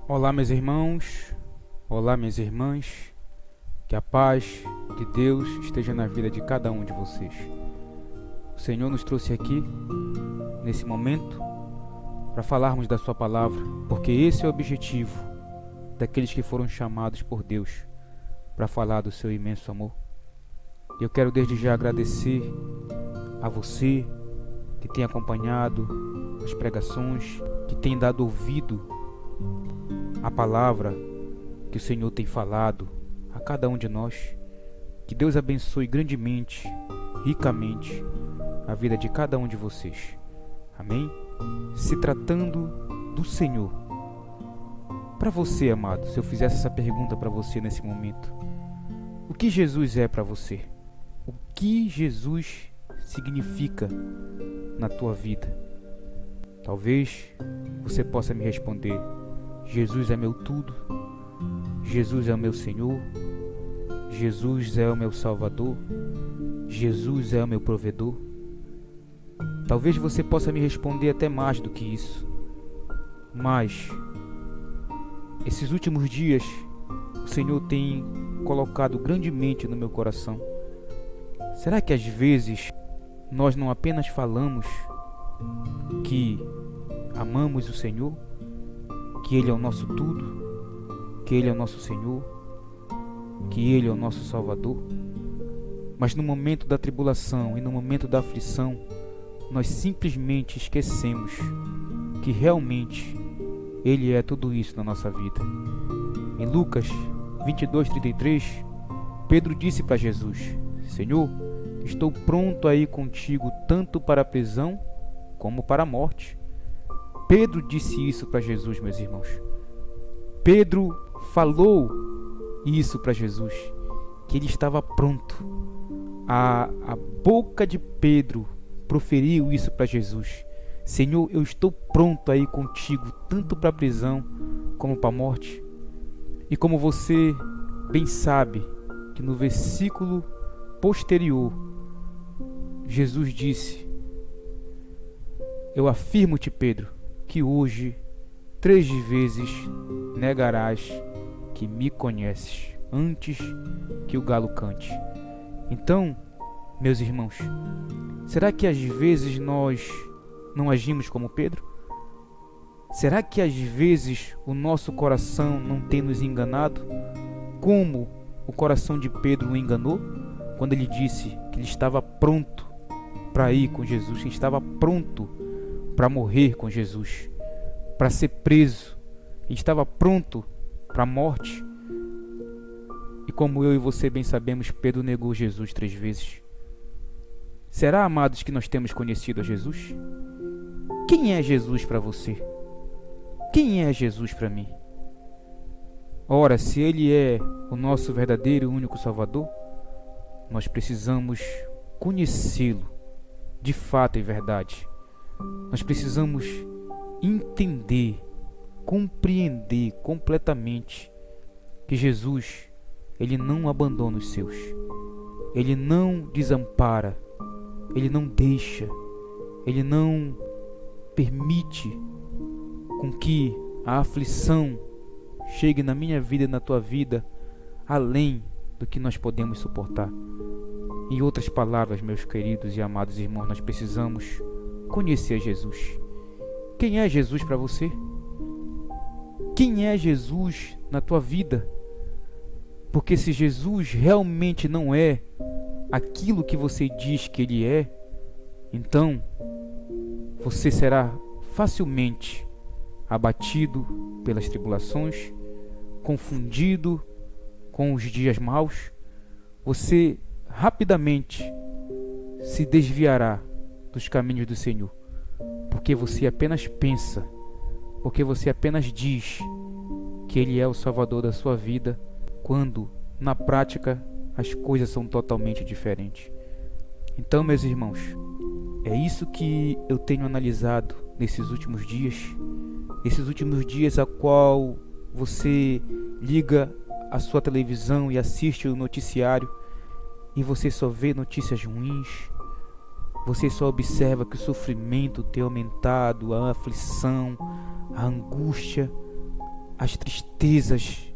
Olá, meus irmãos, olá, minhas irmãs, que a paz de Deus esteja na vida de cada um de vocês. O Senhor nos trouxe aqui, nesse momento, para falarmos da Sua palavra, porque esse é o objetivo daqueles que foram chamados por Deus para falar do Seu imenso amor. E eu quero desde já agradecer a você que tem acompanhado as pregações, que tem dado ouvido à palavra que o Senhor tem falado a cada um de nós. Que Deus abençoe grandemente, ricamente, a vida de cada um de vocês. Amém? Se tratando do Senhor, para você, amado, se eu fizesse essa pergunta para você nesse momento, o que Jesus é para você? O que Jesus significa na tua vida? Talvez você possa me responder: Jesus é meu tudo, Jesus é o meu Senhor, Jesus é o meu Salvador, Jesus é o meu provedor. Talvez você possa me responder até mais do que isso, mas esses últimos dias o Senhor tem colocado grandemente no meu coração. Será que às vezes nós não apenas falamos que amamos o Senhor, que Ele é o nosso tudo, que Ele é o nosso Senhor, que Ele é o nosso Salvador, mas no momento da tribulação e no momento da aflição, nós simplesmente esquecemos que realmente Ele é tudo isso na nossa vida? Em Lucas 22:33, Pedro disse para Jesus: Senhor, estou pronto a ir contigo tanto para a prisão como para a morte. Pedro disse isso para Jesus, meus irmãos. Pedro falou isso para Jesus, que ele estava pronto. A boca de Pedro proferiu isso para Jesus: Senhor, eu estou pronto a ir contigo tanto para a prisão como para a morte. E como você bem sabe, que no versículo posterior, Jesus disse: eu afirmo-te, Pedro, que hoje 3 vezes negarás que me conheces, antes que o galo cante. Então, meus irmãos, será que às vezes nós não agimos como Pedro? Será que às vezes o nosso coração não tem nos enganado, como o coração de Pedro o enganou, quando ele disse que ele estava pronto para ir com Jesus, que estava pronto para morrer com Jesus, para ser preso, ele estava pronto para a morte? E como eu e você bem sabemos, Pedro negou Jesus 3 vezes. Será, amados, que nós temos conhecido a Jesus? Quem é Jesus para você? Quem é Jesus para mim? Ora, se Ele é o nosso verdadeiro e único Salvador, nós precisamos conhecê-lo de fato e verdade. Nós precisamos entender, compreender completamente que Jesus, Ele não abandona os seus. Ele não desampara, Ele não deixa, Ele não permite com que a aflição chegue na minha vida e na tua vida além do que nós podemos suportar. Em outras palavras, meus queridos e amados irmãos, nós precisamos conhecer Jesus. Quem é Jesus para você? Quem é Jesus na tua vida? Porque se Jesus realmente não é aquilo que você diz que Ele é, então você será facilmente abatido pelas tribulações, confundido com os dias maus. Você rapidamente se desviará dos caminhos do Senhor, porque você apenas pensa, porque você apenas diz que Ele é o Salvador da sua vida, quando na prática as coisas são totalmente diferentes. Então, meus irmãos, é isso que eu tenho analisado nesses últimos dias a qual você liga a sua televisão e assiste o noticiário e você só vê notícias ruins, você só observa que o sofrimento tem aumentado, a aflição, a angústia as tristezas,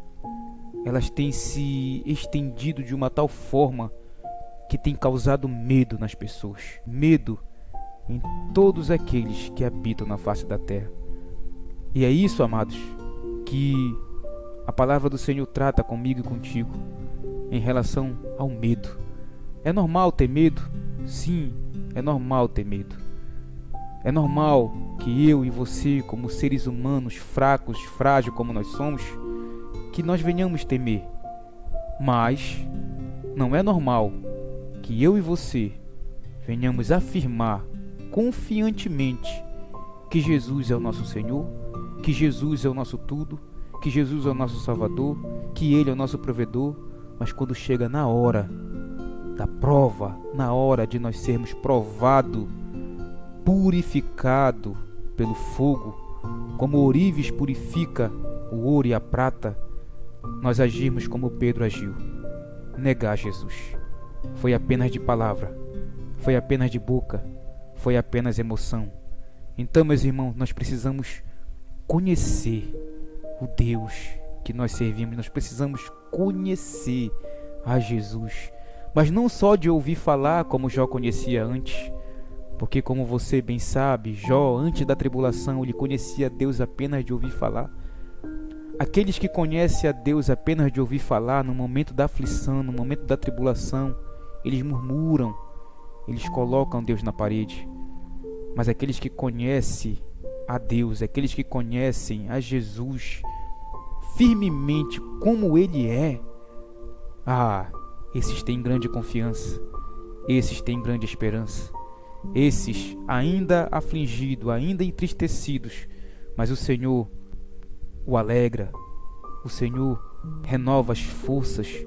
elas têm se estendido de uma tal forma que tem causado medo nas pessoas, medo em todos aqueles que habitam na face da terra. E é isso, amados, que a palavra do Senhor trata comigo e contigo em relação ao medo. É normal ter medo? Sim, é normal ter medo. É normal que eu e você, como seres humanos fracos, frágeis como nós somos, que nós venhamos temer. Mas não é normal que eu e você venhamos afirmar confiantemente que Jesus é o nosso Senhor, que Jesus é o nosso tudo, que Jesus é o nosso Salvador, que Ele é o nosso provedor, mas quando chega na hora da prova, na hora de nós sermos provados, purificado pelo fogo, como o ourives purifica o ouro e a prata, nós agirmos como Pedro agiu, negar Jesus. Foi apenas de palavra, foi apenas de boca, foi apenas emoção. Então, meus irmãos, nós precisamos conhecer o Deus que nós servimos, nós precisamos conhecer a Jesus, mas não só de ouvir falar como Jó conhecia antes, porque como você bem sabe, Jó, antes da tribulação, ele conhecia Deus apenas de ouvir falar. Aqueles que conhecem a Deus apenas de ouvir falar, no momento da aflição, no momento da tribulação, eles murmuram, eles colocam Deus na parede. Mas aqueles que conhecem a Deus, aqueles que conhecem a Jesus firmemente como Ele é, esses têm grande confiança, esses têm grande esperança. Esses ainda afligidos, ainda entristecidos, mas o Senhor o alegra, o Senhor renova as forças,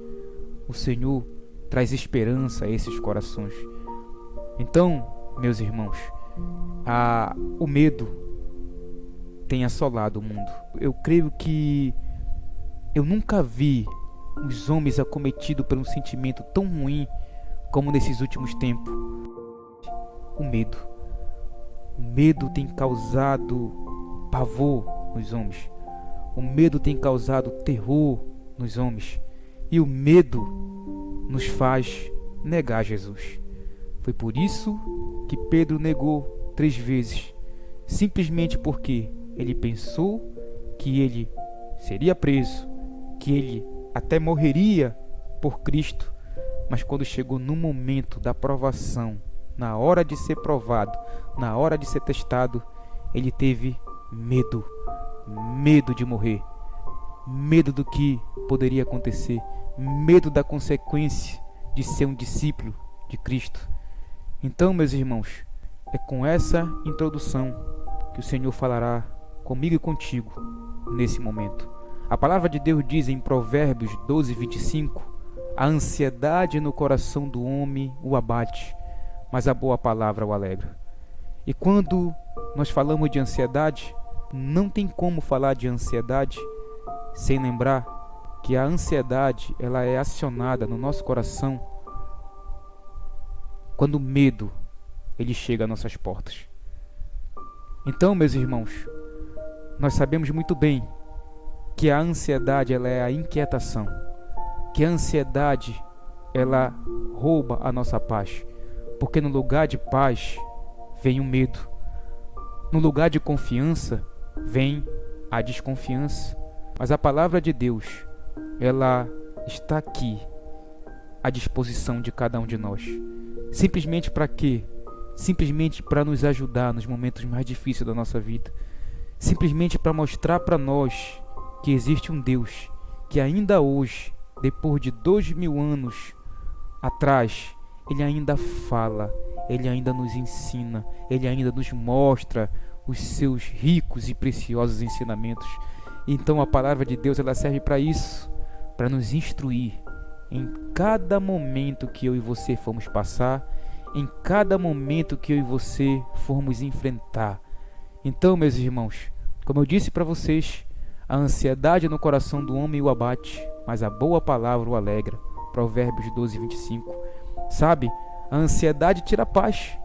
o Senhor traz esperança a esses corações. Então, meus irmãos, o medo tem assolado o mundo. Eu creio que eu nunca vi os homens acometidos por um sentimento tão ruim como nesses últimos tempos. O medo. O medo tem causado pavor nos homens. O medo tem causado terror nos homens. E o medo nos faz negar Jesus. Foi por isso que Pedro negou 3 vezes. Simplesmente porque ele pensou que ele seria preso, que ele até morreria por Cristo. Mas quando chegou no momento da provação, na hora de ser provado, na hora de ser testado, ele teve medo. Medo de morrer. Medo do que poderia acontecer. Medo da consequência de ser um discípulo de Cristo. Então, meus irmãos, é com essa introdução que o Senhor falará comigo e contigo nesse momento. A palavra de Deus diz em Provérbios 12, 25: a ansiedade no coração do homem o abate, mas a boa palavra o alegra. E quando nós falamos de ansiedade, não tem como falar de ansiedade sem lembrar que a ansiedade ela é acionada no nosso coração quando o medo ele chega às nossas portas. Então, meus irmãos, nós sabemos muito bem que a ansiedade ela é a inquietação, que a ansiedade ela rouba a nossa paz. Porque no lugar de paz vem o medo. No lugar de confiança vem a desconfiança. Mas a palavra de Deus, ela está aqui à disposição de cada um de nós. Simplesmente para quê? Simplesmente para nos ajudar nos momentos mais difíceis da nossa vida. Simplesmente para mostrar para nós que existe um Deus que ainda hoje, depois de 2000 anos atrás, Ele ainda fala, Ele ainda nos ensina, Ele ainda nos mostra os seus ricos e preciosos ensinamentos. Então a palavra de Deus ela serve para isso, para nos instruir em cada momento que eu e você formos passar, em cada momento que eu e você formos enfrentar. Então, meus irmãos, como eu disse para vocês, a ansiedade no coração do homem o abate, mas a boa palavra o alegra. Provérbios 12, 25. Sabe, a ansiedade tira a paz,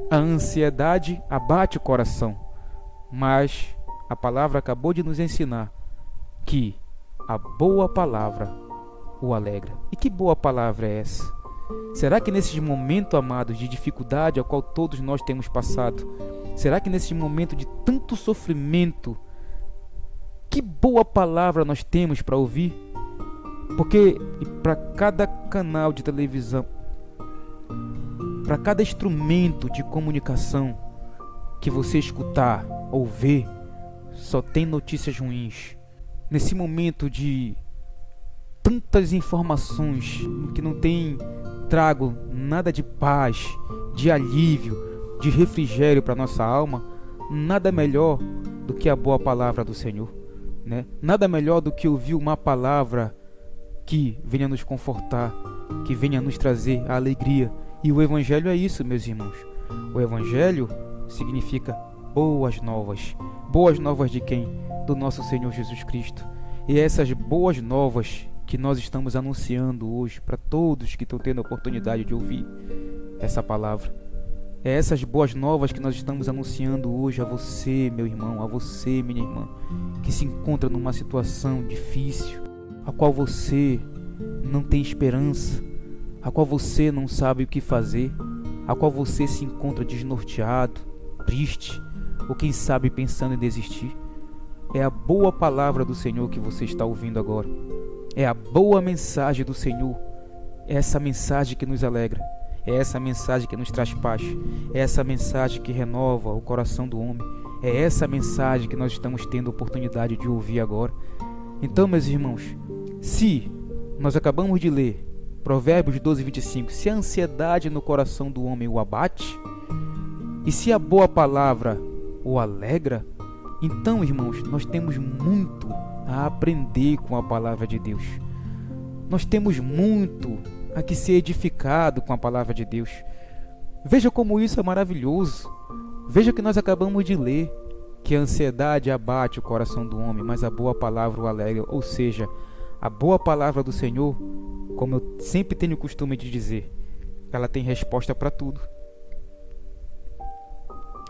a ansiedade abate o coração, mas a palavra acabou de nos ensinar que a boa palavra o alegra. E que boa palavra é essa? Será que nesses momentos, amados, de dificuldade, ao qual todos nós temos passado, será que nesse momento de tanto sofrimento, que boa palavra nós temos para ouvir? Porque para cada canal de televisão, para cada instrumento de comunicação que você escutar ou ver, só tem notícias ruins. Nesse momento de tantas informações que não tem trago nada de paz, de alívio, de refrigério para nossa alma, nada melhor do que a boa palavra do Senhor, né? Nada melhor do que ouvir uma palavra que venha nos confortar, que venha nos trazer a alegria. E o Evangelho é isso, meus irmãos. O Evangelho significa boas novas. Boas novas de quem? Do nosso Senhor Jesus Cristo. E essas boas novas que nós estamos anunciando hoje para todos que estão tendo a oportunidade de ouvir essa palavra. É essas boas novas que nós estamos anunciando hoje a você, meu irmão, a você, minha irmã, que se encontra numa situação difícil, a qual você não tem esperança, a qual você não sabe o que fazer, a qual você se encontra desnorteado, triste, ou quem sabe pensando em desistir. É a boa palavra do Senhor que você está ouvindo agora. É a boa mensagem do Senhor. É essa mensagem que nos alegra. É essa mensagem que nos traz paz. É essa mensagem que renova o coração do homem. É essa mensagem que nós estamos tendo a oportunidade de ouvir agora. Então, meus irmãos, se nós acabamos de ler Provérbios 12, 25, se a ansiedade no coração do homem o abate, e se a boa palavra o alegra, então, irmãos, nós temos muito a aprender com a palavra de Deus. Nós temos muito a que ser edificado com a palavra de Deus. Veja como isso é maravilhoso. Veja que nós acabamos de ler que a ansiedade abate o coração do homem, mas a boa palavra o alegra. Ou seja, a boa palavra do Senhor, como eu sempre tenho o costume de dizer, ela tem resposta para tudo.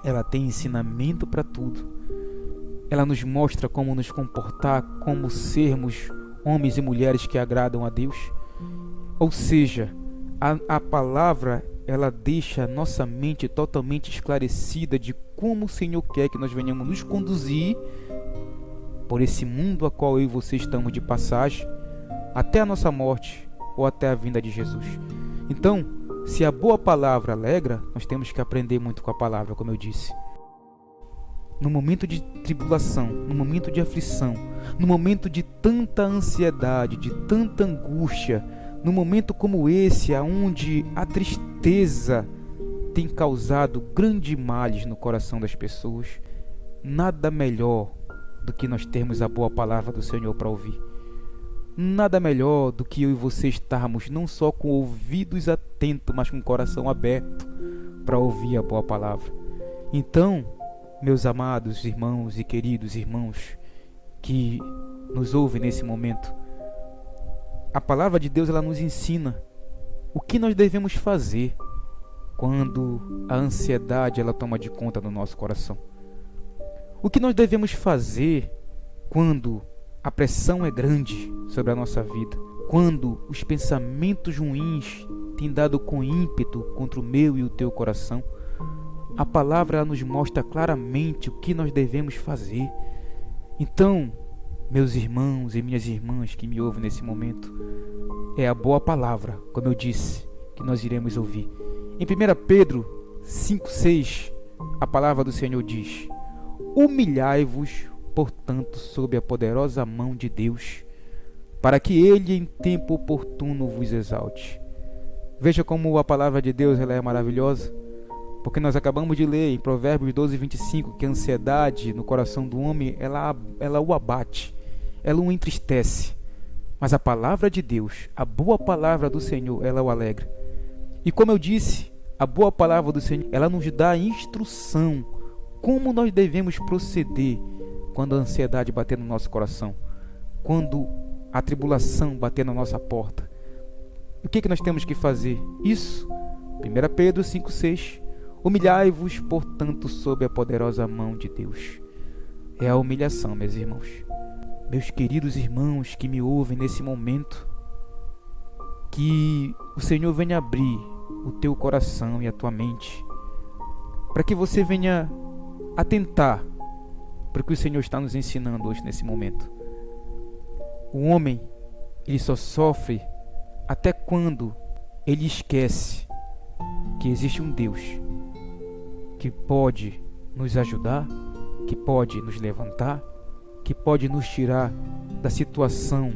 Ela tem ensinamento para tudo. Ela nos mostra como nos comportar, como sermos homens e mulheres que agradam a Deus. Ou seja, a palavra, ela deixa a nossa mente totalmente esclarecida de como o Senhor quer que nós venhamos nos conduzir por esse mundo a qual eu e você estamos de passagem, até a nossa morte ou até a vinda de Jesus. Então, se a boa palavra alegra, nós temos que aprender muito com a palavra, como eu disse. No momento de tribulação, no momento de aflição, no momento de tanta ansiedade, de tanta angústia, no momento como esse, onde a tristeza tem causado grandes males no coração das pessoas, nada melhor do que nós termos a boa palavra do Senhor para ouvir. Nada melhor do que eu e você estarmos não só com ouvidos atentos, mas com o coração aberto para ouvir a boa palavra. Então, meus amados irmãos e queridos irmãos que nos ouvem nesse momento, a palavra de Deus, ela nos ensina o que nós devemos fazer quando a ansiedade ela toma de conta do nosso coração. O que nós devemos fazer quando a pressão é grande sobre a nossa vida, quando os pensamentos ruins têm dado com ímpeto contra o meu e o teu coração. A palavra nos mostra claramente o que nós devemos fazer. Então, meus irmãos e minhas irmãs que me ouvem nesse momento, é a boa palavra, como eu disse, que nós iremos ouvir. Em 1 Pedro 5,6, a palavra do Senhor diz: humilhai-vos, portanto, sob a poderosa mão de Deus, para que Ele em tempo oportuno vos exalte. Veja como a palavra de Deus ela é maravilhosa. Porque nós acabamos de ler em Provérbios 12, 25, que a ansiedade no coração do homem, ela o abate, ela o entristece. Mas a palavra de Deus, a boa palavra do Senhor, ela o alegra. E como eu disse, a boa palavra do Senhor, ela nos dá a instrução, como nós devemos proceder quando a ansiedade bater no nosso coração, quando a tribulação bater na nossa porta. O que nós temos que fazer? Isso, 1 Pedro 5,6. Humilhai-vos, portanto, sob a poderosa mão de Deus. É a humilhação, meus irmãos. meus queridos irmãos que me ouvem nesse momento, que o Senhor venha abrir o teu coração e a tua mente, para que você venha atentar para o que o Senhor está nos ensinando hoje nesse momento. O homem, ele só sofre até quando ele esquece que existe um Deus que pode nos ajudar, que pode nos levantar, que pode nos tirar da situação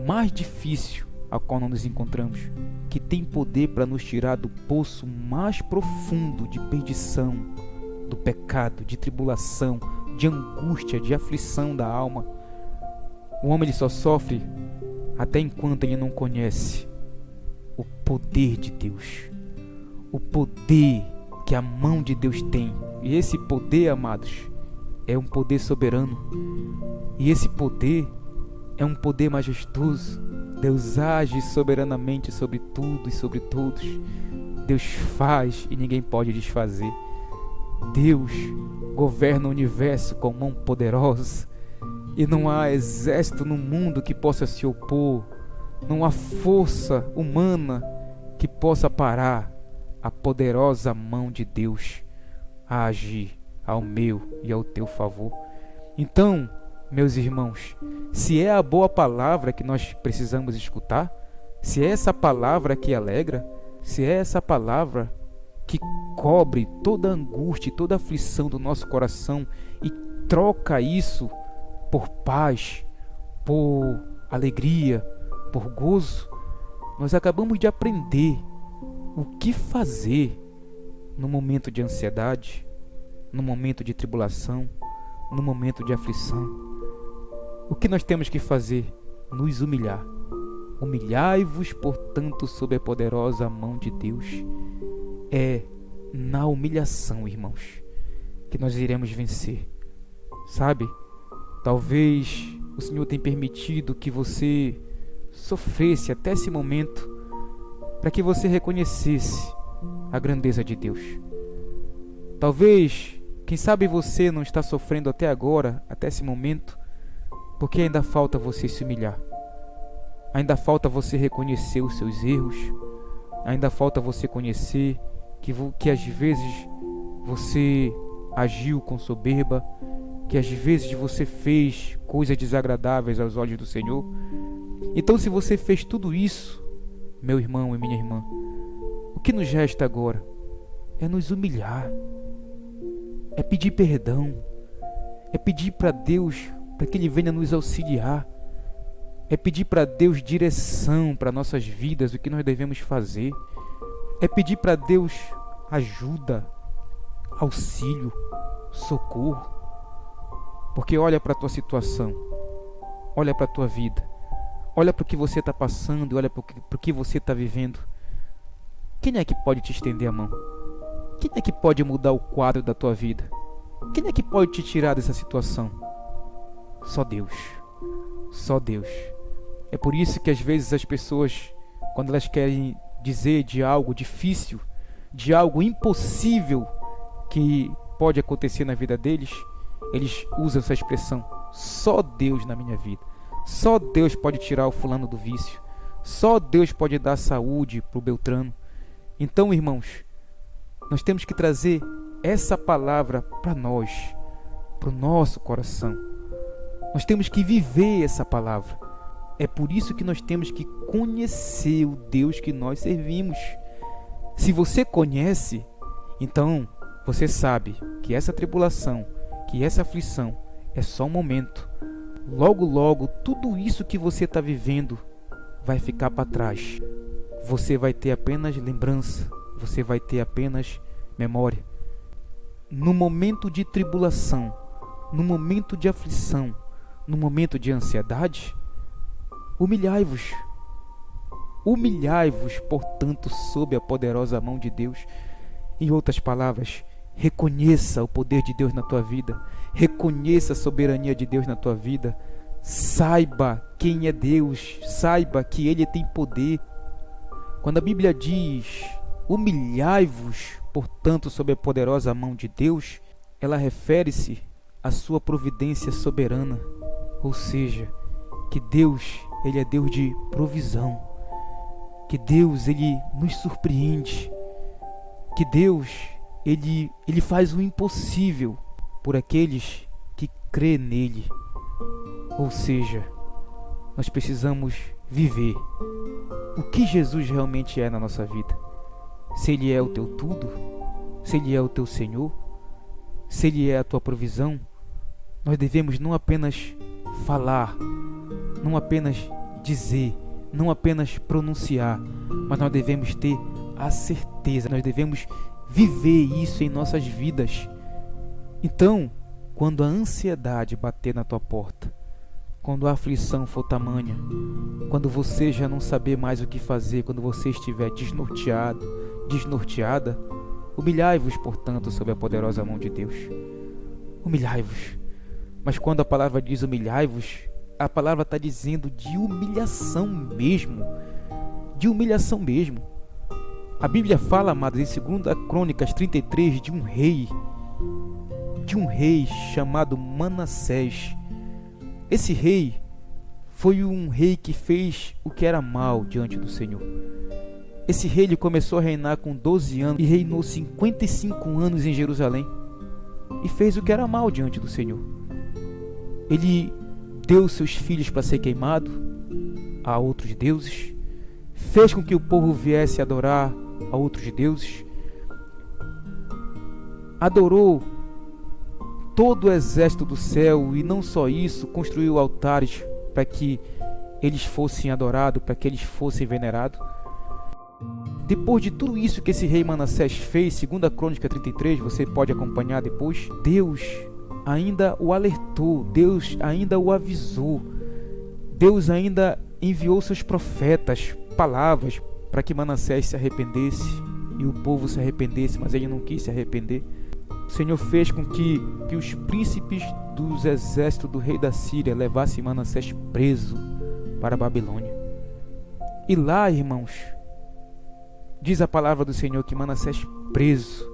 mais difícil a qual nós nos encontramos, que tem poder para nos tirar do poço mais profundo de perdição, do pecado, de tribulação, de angústia, de aflição da alma. O homem ele só sofre até enquanto ele não conhece o poder de Deus, o poder que a mão de Deus tem. E esse poder, amados, é um poder soberano. E esse poder é um poder majestoso. Deus age soberanamente sobre tudo e sobre todos. Deus faz e ninguém pode desfazer. Deus governa o universo com mão poderosa. E não há exército no mundo que possa se opor. Não há força humana que possa parar a poderosa mão de Deus a agir ao meu e ao teu favor. Então, meus irmãos, se é a boa palavra que nós precisamos escutar, se é essa palavra que alegra, se é essa palavra que cobre toda a angústia e toda a aflição do nosso coração e troca isso por paz, por alegria, por gozo, nós acabamos de aprender o que fazer no momento de ansiedade, no momento de tribulação, no momento de aflição. O que nós temos que fazer? Nos humilhar. Humilhai-vos, portanto, sob a poderosa mão de Deus. É na humilhação, irmãos, que nós iremos vencer. Sabe? Talvez o Senhor tenha permitido que você sofresse até esse momento para que você reconhecesse a grandeza de Deus. Talvez, quem sabe você não está sofrendo até agora, até esse momento, porque ainda falta você se humilhar. Ainda falta você reconhecer os seus erros. Ainda falta você conhecer que às vezes você agiu com soberba, que às vezes você fez coisas desagradáveis aos olhos do Senhor. Então, se você fez tudo isso, meu irmão e minha irmã, o que nos resta agora é nos humilhar, é pedir perdão, é pedir para Deus para que Ele venha nos auxiliar, é pedir para Deus direção para nossas vidas, o que nós devemos fazer, é pedir para Deus ajuda, auxílio, socorro, porque olha para a tua situação, olha para a tua vida, olha para o que você está passando, olha para o que você está vivendo. Quem é que pode te estender a mão? Quem é que pode mudar o quadro da tua vida? Quem é que pode te tirar dessa situação? Só Deus. Só Deus. É por isso que às vezes as pessoas, quando elas querem dizer de algo difícil, de algo impossível que pode acontecer na vida deles, eles usam essa expressão: só Deus na minha vida. Só Deus pode tirar o fulano do vício. Só Deus pode dar saúde para o Beltrano. Então, irmãos, nós temos que trazer essa palavra para nós, para o nosso coração. Nós temos que viver essa palavra. É por isso que nós temos que conhecer o Deus que nós servimos. Se você conhece, então você sabe que essa tribulação, que essa aflição é só um momento. Logo, logo, tudo isso que você está vivendo vai ficar para trás. Você vai ter apenas lembrança, você vai ter apenas memória. No momento de tribulação, no momento de aflição, no momento de ansiedade, humilhai-vos. Humilhai-vos, portanto, sob a poderosa mão de Deus. Em outras palavras, reconheça o poder de Deus na tua vida. Reconheça a soberania de Deus na tua vida. Saiba quem é Deus. Saiba que Ele tem poder. Quando a Bíblia diz: humilhai-vos, portanto, sob a poderosa mão de Deus, ela refere-se à sua providência soberana. Ou seja, que Deus, Ele é Deus de provisão, que Deus, Ele nos surpreende, que Deus, Ele faz o impossível por aqueles que crê nele. Ou seja, nós precisamos viver o que Jesus realmente é na nossa vida. Se Ele é o teu tudo, se Ele é o teu Senhor, se Ele é a tua provisão, nós devemos não apenas falar, não apenas dizer, não apenas pronunciar, mas nós devemos ter a certeza, nós devemos viver isso em nossas vidas. Então, quando a ansiedade bater na tua porta, quando a aflição for tamanha, quando você já não saber mais o que fazer, quando você estiver desnorteado, desnorteada, humilhai-vos, portanto, sob a poderosa mão de Deus. Humilhai-vos. Mas quando a palavra diz humilhai-vos, a palavra está dizendo de humilhação mesmo. De humilhação mesmo. A Bíblia fala, amados, em 2 Crônicas 33, de um rei chamado Manassés. Esse rei foi um rei que fez o que era mal diante do Senhor. Esse rei ele começou a reinar com 12 anos e reinou 55 anos em Jerusalém. E fez o que era mal diante do Senhor. Ele deu seus filhos para ser queimado a outros deuses. Fez com que o povo viesse adorar a outros deuses. Adorou todo o exército do céu, e não só isso, construiu altares para que eles fossem adorados, para que eles fossem venerados. Depois de tudo isso que esse rei Manassés fez, 2 Crônica 33, você pode acompanhar depois, Deus ainda o alertou, Deus ainda o avisou, Deus ainda enviou seus profetas, palavras, para que Manassés se arrependesse, e o povo se arrependesse, mas ele não quis se arrepender. O Senhor fez com que os príncipes dos exércitos do rei da Síria levassem Manassés preso para a Babilônia. E lá, irmãos, diz a palavra do Senhor que Manassés preso,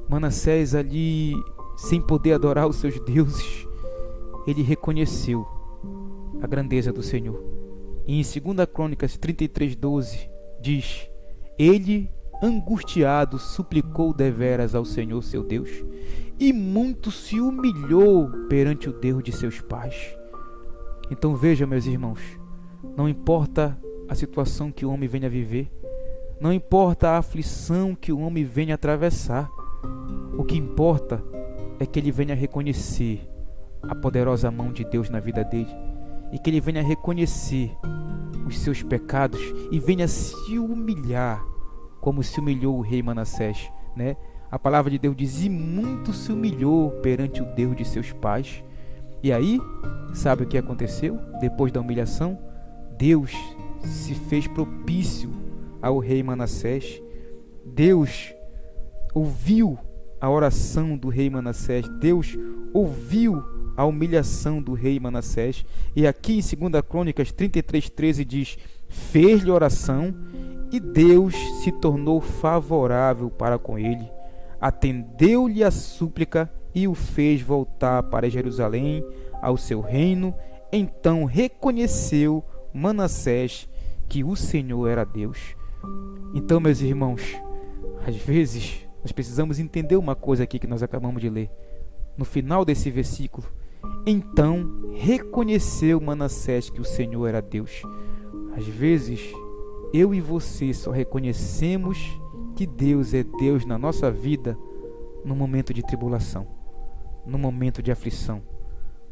Manassés ali sem poder adorar os seus deuses, ele reconheceu a grandeza do Senhor. E em 2 Crônicas 33:12 diz: ele, angustiado, suplicou deveras ao Senhor seu Deus, e muito se humilhou perante o Deus de seus pais. Então veja, meus irmãos, não importa a situação que o homem venha viver, não importa a aflição que o homem venha atravessar, o que importa é que ele venha reconhecer a poderosa mão de Deus na vida dele, e que ele venha reconhecer os seus pecados e venha se humilhar, como se humilhou o rei Manassés, né? A palavra de Deus diz: e muito se humilhou perante o Deus de seus pais. E aí, sabe o que aconteceu? Depois da humilhação, Deus se fez propício ao rei Manassés. Deus ouviu a oração do rei Manassés. Deus ouviu a humilhação do rei Manassés. E aqui em 2 Crônicas 33:13 diz: fez-lhe oração, e Deus se tornou favorável para com ele, atendeu-lhe a súplica e o fez voltar para Jerusalém, ao seu reino. Então reconheceu Manassés que o Senhor era Deus. Então, meus irmãos, às vezes nós precisamos entender uma coisa aqui que nós acabamos de ler. No final desse versículo, então reconheceu Manassés que o Senhor era Deus. Às vezes eu e você só reconhecemos que Deus é Deus na nossa vida no momento de tribulação, no momento de aflição,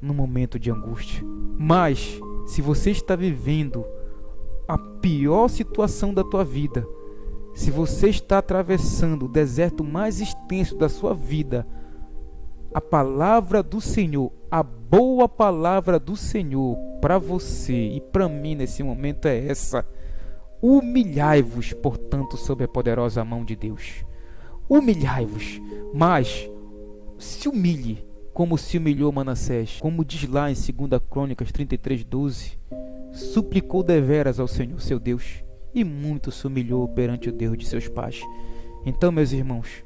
no momento de angústia. Mas se você está vivendo a pior situação da tua vida, se você está atravessando o deserto mais extenso da sua vida, a palavra do Senhor, a boa palavra do Senhor para você e para mim nesse momento é essa: humilhai-vos, portanto, sob a poderosa mão de Deus. Humilhai-vos, mas se humilhe como se humilhou Manassés, como diz lá em 2 Crônicas 33:12, suplicou deveras ao Senhor seu Deus, e muito se humilhou perante o Deus de seus pais. Então, meus irmãos,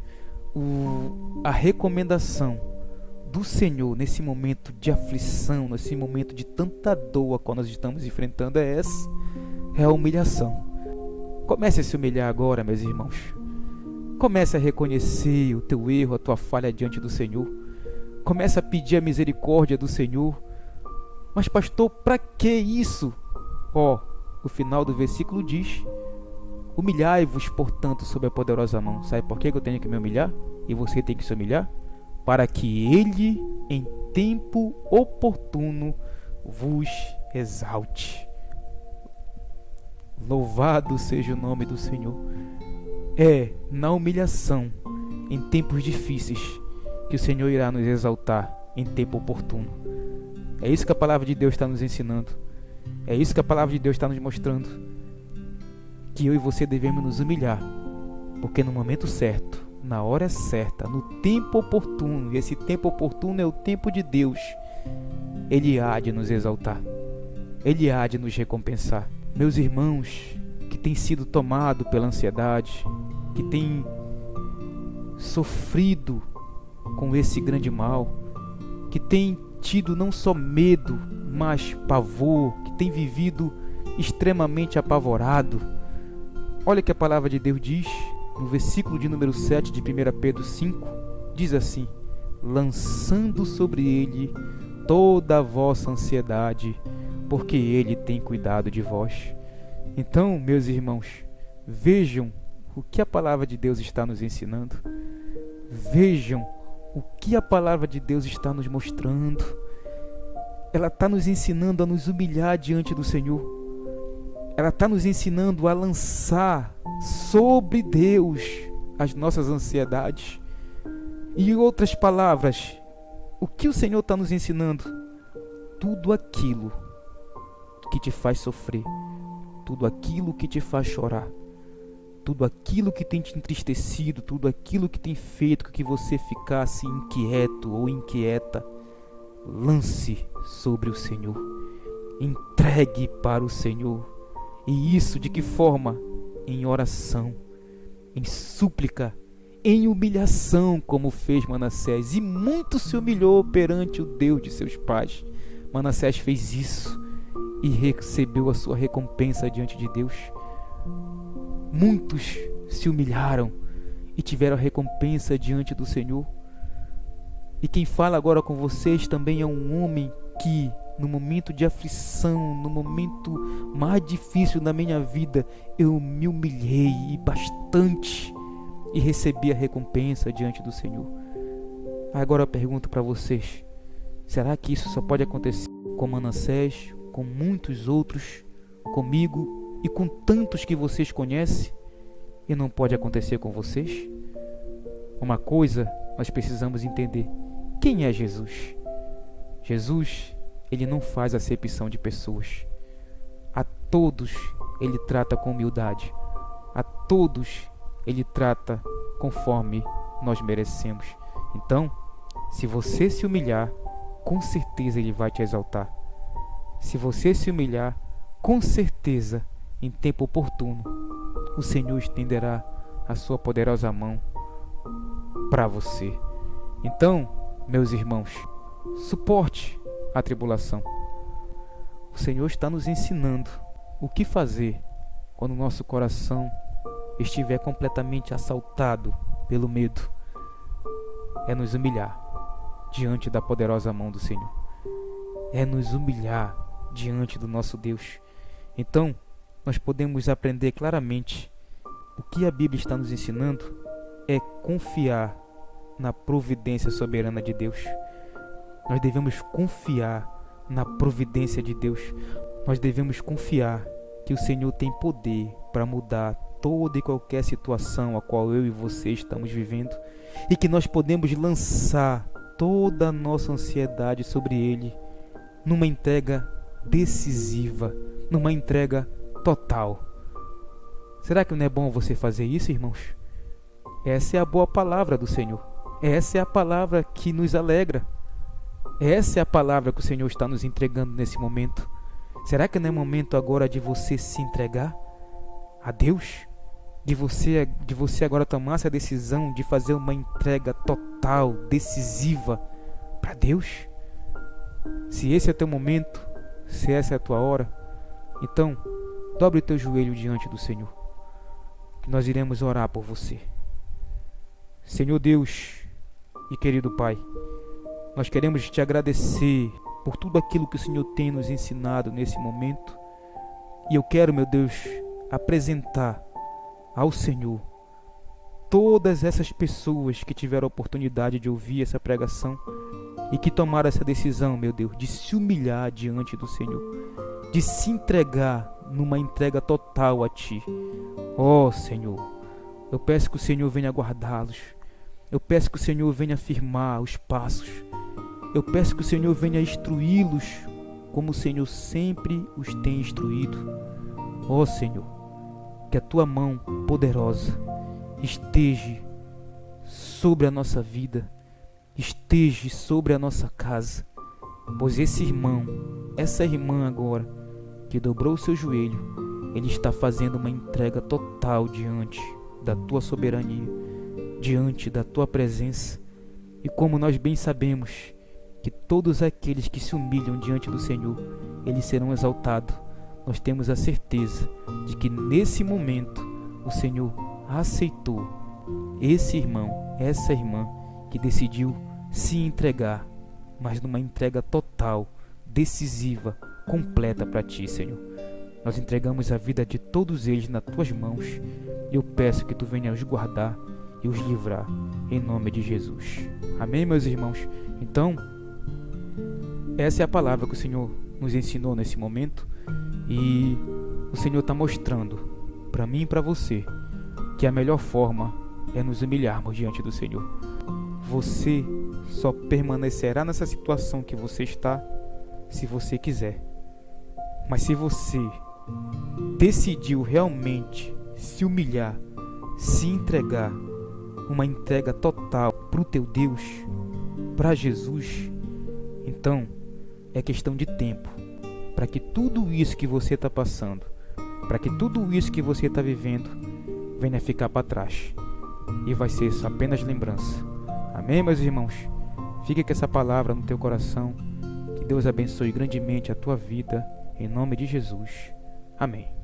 a recomendação do Senhor nesse momento de aflição, nesse momento de tanta dor a qual nós estamos enfrentando é essa, é a humilhação. Comece a se humilhar agora, meus irmãos. Comece a reconhecer o teu erro, a tua falha diante do Senhor. Comece a pedir a misericórdia do Senhor. Mas pastor, para que isso? O final do versículo diz: humilhai-vos, portanto, sob a poderosa mão. Sabe por que eu tenho que me humilhar? E você tem que se humilhar? Para que Ele, em tempo oportuno, vos exalte. Louvado seja o nome do Senhor. É na humilhação, em tempos difíceis, que o Senhor irá nos exaltar em tempo oportuno. É isso que a palavra de Deus está nos ensinando. É isso que a palavra de Deus está nos mostrando. Que eu e você devemos nos humilhar, porque no momento certo, na hora certa, no tempo oportuno, e esse tempo oportuno é o tempo de Deus, Ele há de nos exaltar, Ele há de nos recompensar. Meus irmãos que têm sido tomados pela ansiedade, que têm sofrido com esse grande mal, que têm tido não só medo, mas pavor, que têm vivido extremamente apavorado. Olha que a palavra de Deus diz no versículo de número 7 de 1 Pedro 5, diz assim: lançando sobre ele toda a vossa ansiedade, porque ele tem cuidado de vós. Então, meus irmãos, vejam o que a palavra de Deus está nos ensinando. Vejam o que a palavra de Deus está nos mostrando. Ela está nos ensinando a nos humilhar diante do Senhor. Ela está nos ensinando a lançar sobre Deus as nossas ansiedades. E em outras palavras, o que o Senhor está nos ensinando? Tudo aquilo que te faz sofrer, tudo aquilo que te faz chorar, tudo aquilo que tem te entristecido, tudo aquilo que tem feito com que você ficasse inquieto ou inquieta, lance sobre o Senhor, entregue para o Senhor. E isso de que forma? Em oração, em súplica, em humilhação, como fez Manassés. E muito se humilhou perante o Deus de seus pais. Manassés fez isso e recebeu a sua recompensa diante de Deus. Muitos se humilharam e tiveram a recompensa diante do Senhor. E quem fala agora com vocês também é um homem que, no momento de aflição, no momento mais difícil da minha vida, eu me humilhei bastante e recebi a recompensa diante do Senhor. Agora eu pergunto para vocês: será que isso só pode acontecer com Manassés, com muitos outros, comigo e com tantos que vocês conhecem, e não pode acontecer com vocês? Uma coisa nós precisamos entender: quem é Jesus? Jesus, Ele não faz acepção de pessoas. A todos Ele trata com humildade. A todos Ele trata conforme nós merecemos. Então, se você se humilhar, com certeza Ele vai te exaltar. Se você se humilhar, com certeza, em tempo oportuno, o Senhor estenderá a sua poderosa mão para você. Então, meus irmãos, suporte a tribulação. O Senhor está nos ensinando o que fazer quando o nosso coração estiver completamente assaltado pelo medo. É nos humilhar diante da poderosa mão do Senhor. É nos humilhar diante do nosso Deus. Então, nós podemos aprender claramente o que a Bíblia está nos ensinando é confiar na providência soberana de Deus. Nós devemos confiar na providência de Deus. Nós devemos confiar que o Senhor tem poder para mudar toda e qualquer situação a qual eu e você estamos vivendo, e que nós podemos lançar toda a nossa ansiedade sobre Ele numa entrega decisiva, numa entrega total. Será que não é bom você fazer isso, irmãos? Essa é a boa palavra do Senhor. Essa é a palavra que nos alegra. Essa é a palavra que o Senhor está nos entregando nesse momento. Será que não é momento agora de você se entregar a Deus? De você agora tomar essa decisão de fazer uma entrega total, decisiva para Deus? Se esse é teu momento, se essa é a tua hora, então dobre o teu joelho diante do Senhor, que nós iremos orar por você. Senhor Deus e querido Pai, nós queremos te agradecer por tudo aquilo que o Senhor tem nos ensinado nesse momento. E eu quero, meu Deus, apresentar ao Senhor todas essas pessoas que tiveram a oportunidade de ouvir essa pregação e que tomaram essa decisão, meu Deus, de se humilhar diante do Senhor, de se entregar numa entrega total a Ti. Ó Senhor, eu peço que o Senhor venha guardá-los. Eu peço que o Senhor venha firmar os passos. Eu peço que o Senhor venha instruí-los como o Senhor sempre os tem instruído. Ó Senhor, que a Tua mão poderosa esteja sobre a nossa vida, esteja sobre a nossa casa, pois esse irmão, essa irmã agora, que dobrou o seu joelho, ele está fazendo uma entrega total diante da Tua soberania, diante da Tua presença. E como nós bem sabemos que todos aqueles que se humilham diante do Senhor, eles serão exaltados, nós temos a certeza de que nesse momento o Senhor aceitou esse irmão, essa irmã que decidiu se entregar, mas numa entrega total, decisiva, completa para Ti, Senhor. Nós entregamos a vida de todos eles nas Tuas mãos e eu peço que Tu venha os guardar e os livrar, em nome de Jesus. Amém, meus irmãos? Então, essa é a palavra que o Senhor nos ensinou nesse momento e o Senhor está mostrando para mim e para você que a melhor forma é nos humilharmos diante do Senhor. Você só permanecerá nessa situação que você está se você quiser. Mas se você decidiu realmente se humilhar, se entregar, uma entrega total para o teu Deus, para Jesus, então é questão de tempo para que tudo isso que você está passando, para que tudo isso que você está vivendo venha ficar para trás e vai ser apenas lembrança. Amém, meus irmãos? Fique com essa palavra no teu coração. Que Deus abençoe grandemente a tua vida, em nome de Jesus. Amém.